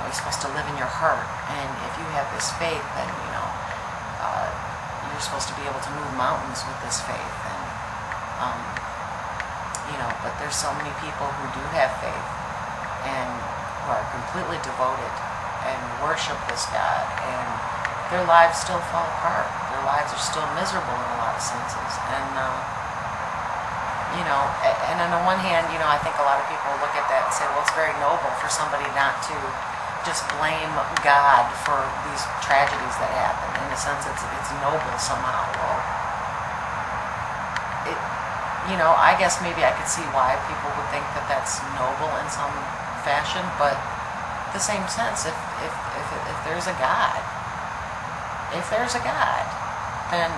he's supposed to live in your heart, and if you have this faith, then you're supposed to be able to move mountains with this faith. And but there's so many people who do have faith and who are completely devoted and worship this God, and their lives still fall apart. Their lives are still miserable in a lot of senses. And and on the one hand, I think a lot of people look at that and say, well, it's very noble for somebody not to just blame God for these tragedies that happen. In a sense, it's noble somehow. Well, I guess maybe I could see why people would think that that's noble in some fashion, but in the same sense, if there's a God, then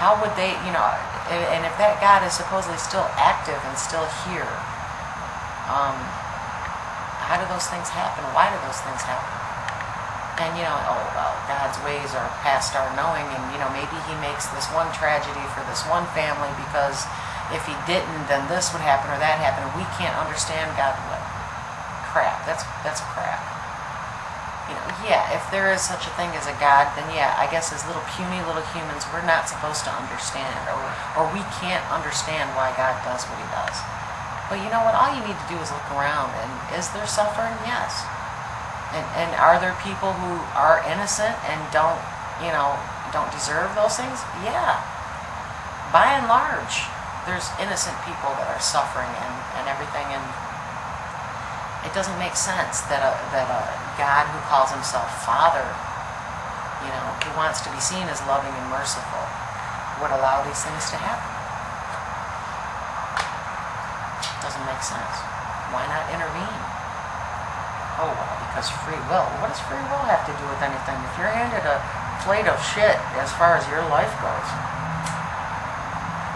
how would they, and if that God is supposedly still active and still here, how do those things happen? Why do those things happen? And God's ways are past our knowing, and maybe he makes this one tragedy for this one family because if he didn't, then this would happen or that happen. We can't understand God. Crap. That's crap. If there is such a thing as a God, then I guess as puny little humans, we're not supposed to understand, or we can't understand why God does what he does. But you know what? All you need to do is look around, and is there suffering? Yes. And are there people who are innocent and don't deserve those things? Yeah. By and large, there's innocent people that are suffering and everything, and it doesn't make sense that a God who calls himself Father, who wants to be seen as loving and merciful, would allow these things to happen. Doesn't make sense. Why not intervene? Oh, well, because free will. What does free will have to do with anything? If you're handed a plate of shit as far as your life goes,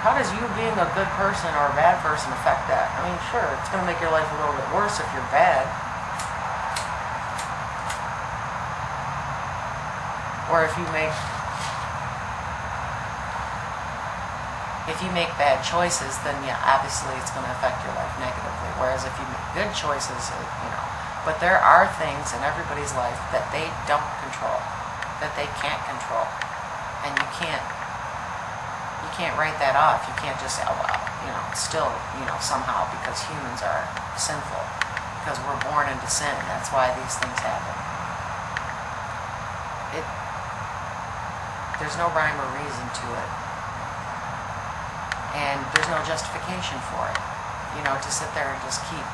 how does you being a good person or a bad person affect that? I mean, sure, it's going to make your life a little bit worse if you're bad. Or if you make bad choices, then obviously it's going to affect your life negatively. Whereas if you make good choices, but there are things in everybody's life that they don't control, that they can't control, and you can't write that off. You can't just say, oh well, still, somehow because humans are sinful, because we're born into sin. That's why these things happen. There's no rhyme or reason to it. And there's no justification for it. To sit there and just keep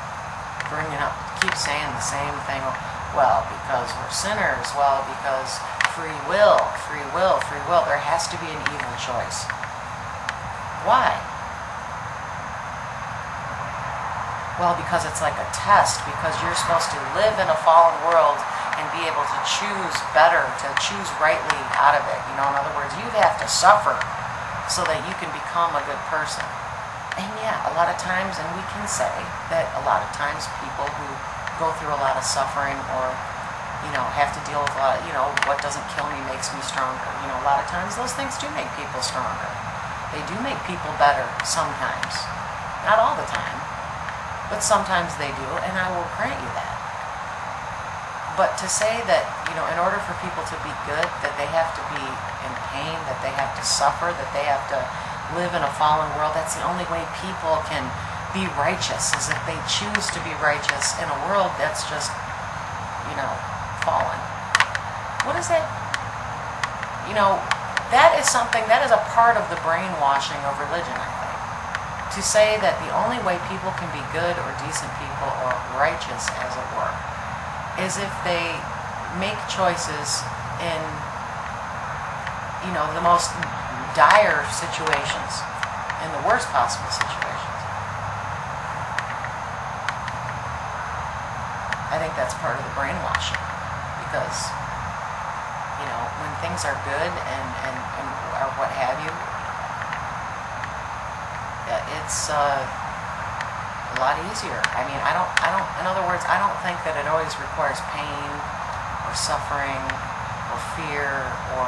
saying the same thing. Well, because we're sinners. Well, because free will. There has to be an evil choice. Why? Well, because it's like a test. Because you're supposed to live in a fallen world and be able to choose better, to choose rightly out of it. In other words, you'd have to suffer so that you can become a good person. And a lot of times, and we can say that a lot of times people who go through a lot of suffering or, have to deal with a lot of, what doesn't kill me makes me stronger. A lot of times those things do make people stronger. They do make people better sometimes. Not all the time, but sometimes they do, and I will grant you that. But to say that, in order for people to be good, that they have to be in pain, that they have to suffer, that they have to live in a fallen world, that's the only way people can be righteous, is if they choose to be righteous in a world that's just, fallen. What is that? That is something, that is a part of the brainwashing of religion, I think. To say that the only way people can be good or decent people or righteous, as it were, is if they make choices in, the most dire situations, in the worst possible situations. I think that's part of the brainwashing, because, when things are good and or what have you, it's a lot easier. In other words, I don't think that it always requires pain or suffering or fear or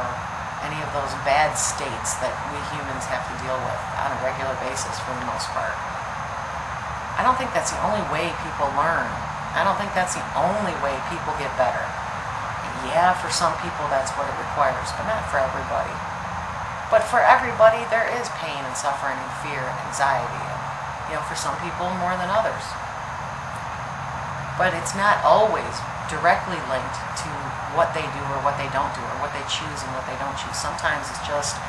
any of those bad states that we humans have to deal with on a regular basis for the most part. I don't think that's the only way people learn I don't think that's the only way people get better. Yeah, for some people that's what it requires, but not for everybody. But for everybody, there is pain and suffering and fear and anxiety. And, for some people more than others. But it's not always directly linked to what they do or what they don't do, or what they choose and what they don't choose. Sometimes it's just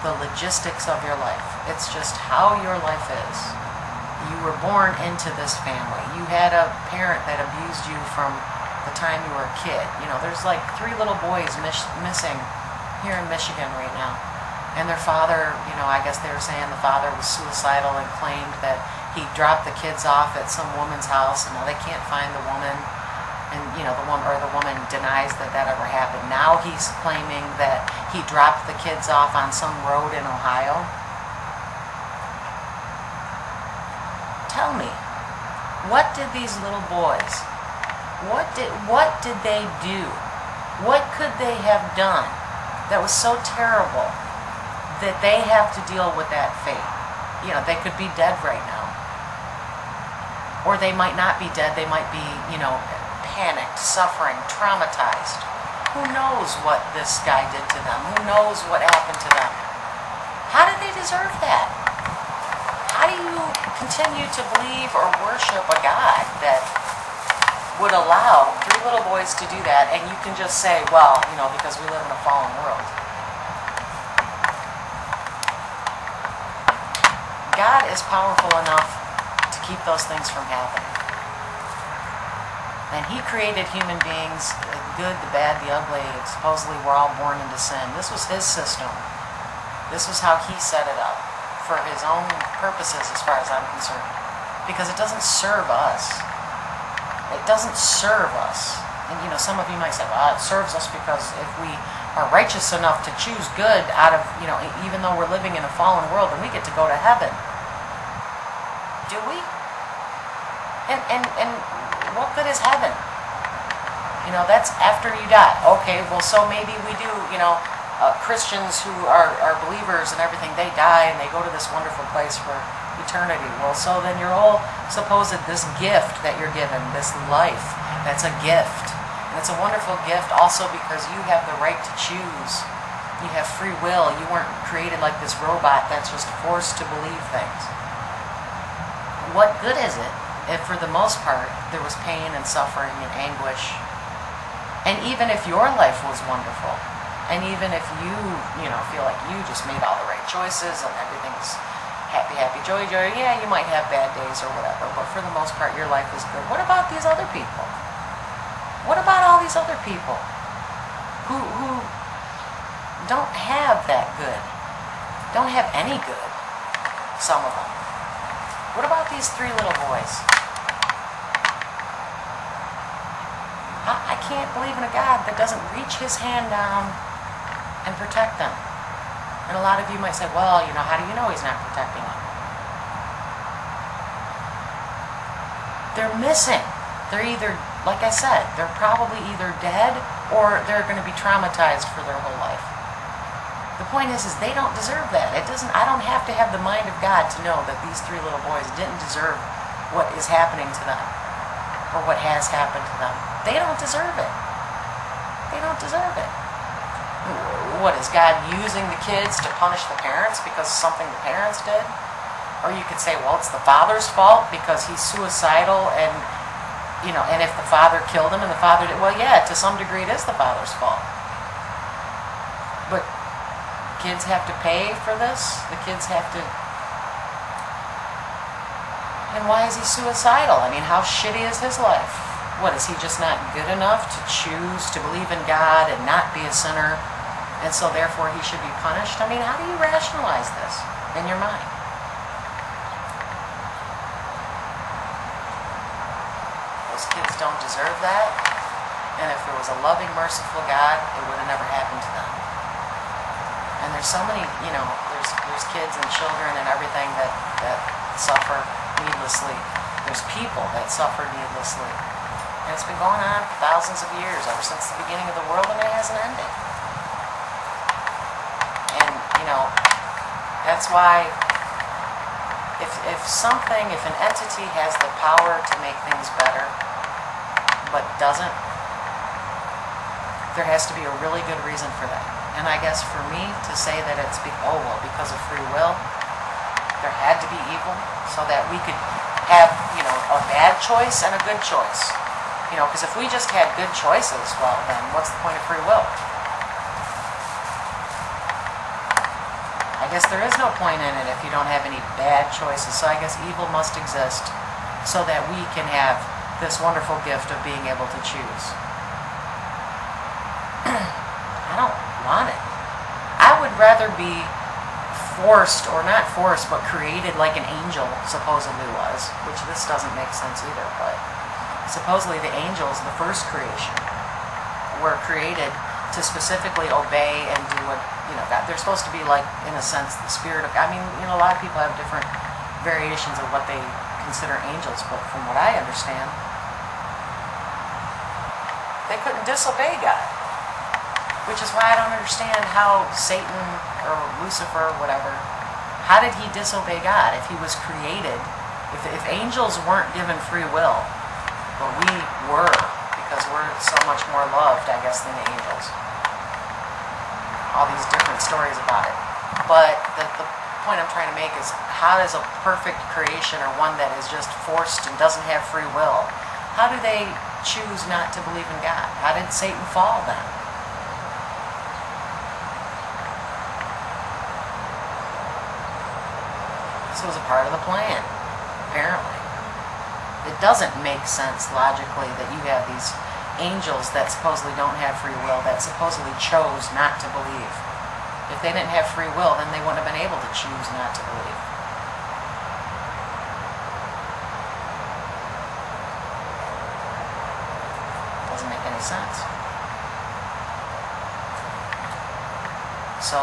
the logistics of your life. It's just how your life is. You were born into this family. You had a parent that abused you from the time you were a kid. There's like 3 little boys missing here in Michigan right now. And their father, I guess they were saying the father was suicidal and claimed that he dropped the kids off at some woman's house, and now they can't find the woman. And, the woman denies that ever happened. Now he's claiming that he dropped the kids off on some road in Ohio. Tell me, what did these little boys, what did they do? What could they have done that was so terrible that they have to deal with that fate? They could be dead right now. Or they might not be dead. They might be, panicked, suffering, traumatized. Who knows what this guy did to them? Who knows what happened to them? How did they deserve that? How do you continue to believe or worship a God that would allow 3 little boys to do that, and you can just say, well, because we live in a fallen world? God is powerful enough to keep those things from happening. And He created human beings, the good, the bad, the ugly. Supposedly we're all born into sin. This was His system. This was how He set it up for His own purposes, as far as I'm concerned. Because it doesn't serve us. It doesn't serve us. And some of you might say, well, it serves us because if we are righteous enough to choose good out of, even though we're living in a fallen world, then we get to go to heaven. Do we? And what good is heaven? That's after you die. Okay, well, so maybe we do, Christians who are believers and everything, they die and they go to this wonderful place for eternity. Well, so then your whole supposed, this gift that you're given, this life, that's a gift. And it's a wonderful gift also because you have the right to choose. You have free will. You weren't created like this robot that's just forced to believe things. What good is it if for the most part there was pain and suffering and anguish? And even if your life was wonderful, and even if you feel like you just made all the right choices and everything's happy, happy, joy, joy, yeah, you might have bad days or whatever, but for the most part your life is good. What about these other people? What about all these other people who don't have that good, don't have any good, some of them? What about these 3 little boys? I can't believe in a God that doesn't reach His hand down and protect them. And a lot of you might say, well, how do you know He's not protecting them? They're missing. They're either, like I said, they're probably either dead or they're going to be traumatized for their whole life. The point is they don't deserve that. I don't have to have the mind of God to know that these 3 little boys didn't deserve what is happening to them or what has happened to them. They don't deserve it. They don't deserve it. What, is God using the kids to punish the parents because of something the parents did? Or you could say, well, it's the father's fault because he's suicidal and if the father killed him and the father did, well, yeah, to some degree it is the father's fault. But kids have to pay for this. The kids have to. And why is he suicidal? I mean, how shitty is his life? What, is he just not good enough to choose to believe in God and not be a sinner, and so therefore he should be punished? I mean, how do you rationalize this in your mind? Those kids don't deserve that, and if there was a loving, merciful God, it would have never happened to them. And there's so many, there's kids and children and everything that suffer needlessly. There's people that suffer needlessly. And it's been going on for thousands of years, ever since the beginning of the world, and it hasn't ended. And, that's why if an entity has the power to make things better, but doesn't, there has to be a really good reason for that. And I guess for me to say that it's because of free will, there had to be evil so that we could have, a bad choice and a good choice. Because if we just had good choices, well, then what's the point of free will? I guess there is no point in it if you don't have any bad choices. So I guess evil must exist so that we can have this wonderful gift of being able to choose. I don't want it. I would rather be forced, or not forced, but created like an angel supposedly was, which this doesn't make sense either, but supposedly the angels, the first creation, were created to specifically obey and do what, God, they're supposed to be like, in a sense, the spirit of, a lot of people have different variations of what they consider angels, but from what I understand, they couldn't disobey God. Which is why I don't understand how Satan or Lucifer or whatever, how did he disobey God if he was created? If angels weren't given free will, but we were, because we're so much more loved, I guess, than the angels. All these different stories about it. But the point I'm trying to make is, how does a perfect creation, or one that is just forced and doesn't have free will, how do they choose not to believe in God? How did Satan fall then? This was a part of the plan, apparently. It doesn't make sense logically that you have these angels that supposedly don't have free will, that supposedly chose not to believe. If they didn't have free will, then they wouldn't have been able to choose not to believe. It doesn't make any sense. So,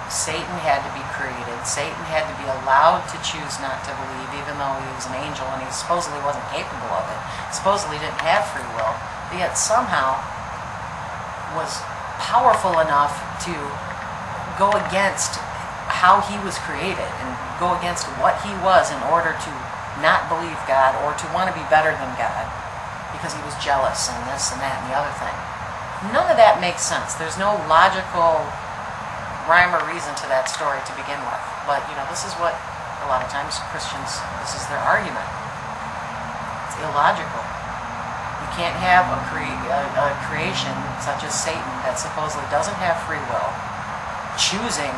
Satan had to be created. Satan had to be allowed to choose not to believe, even though he was an angel and he supposedly wasn't capable of it. Supposedly didn't have free will, but yet somehow was powerful enough to go against how he was created and go against what he was in order to not believe God or to want to be better than God because he was jealous and this and that and the other thing. None of that makes sense. There's no logical rhyme or reason to that story to begin with. But, this is what a lot of times Christians, this is their argument. It's illogical. You can't have a creation such as Satan that supposedly doesn't have free will, choosing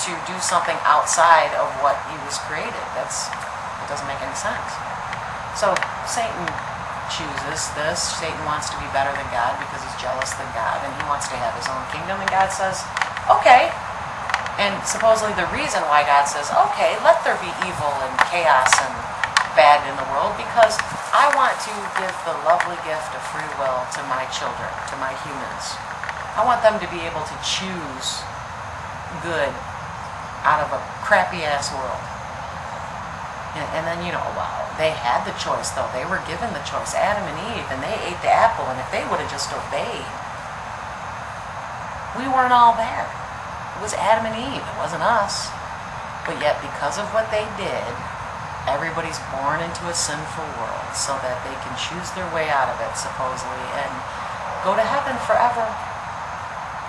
to do something outside of what he was created. It doesn't make any sense. So, Satan chooses this. Satan wants to be better than God because he's jealous than God, and he wants to have his own kingdom, and God says, okay. And supposedly the reason why God says, okay, let there be evil and chaos and bad in the world, because I want to give the lovely gift of free will to my children, to my humans. I want them to be able to choose good out of a crappy-ass world. And then, wow, they had the choice, though. They were given the choice, Adam and Eve, and they ate the apple, and if they would have just obeyed, we weren't all there. It was Adam and Eve. It wasn't us. But yet, because of what they did, everybody's born into a sinful world so that they can choose their way out of it, supposedly, and go to heaven forever.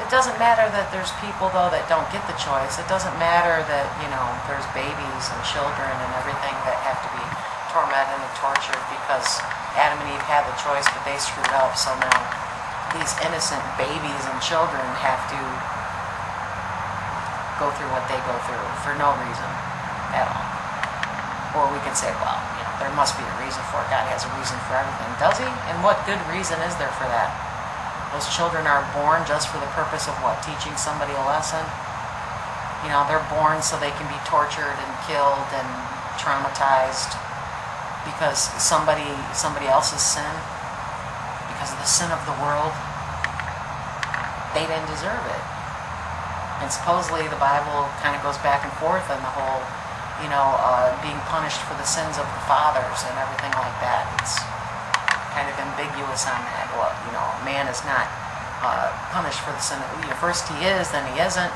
It doesn't matter that there's people, though, that don't get the choice. It doesn't matter that, there's babies and children and everything that have to be tormented and tortured because Adam and Eve had the choice, but they screwed up. So now these innocent babies and children have to go through what they go through for no reason at all. Or we could say, well, there must be a reason for it. God has a reason for everything. Does he? And what good reason is there for that? Those children are born just for the purpose of what? Teaching somebody a lesson? They're born so they can be tortured and killed and traumatized because somebody else's sin, because of the sin of the world. They didn't deserve it. And supposedly the Bible kind of goes back and forth on the whole, being punished for the sins of the fathers and everything like that. It's kind of ambiguous on that. Well, man is not punished for the sin. First he is, then he isn't.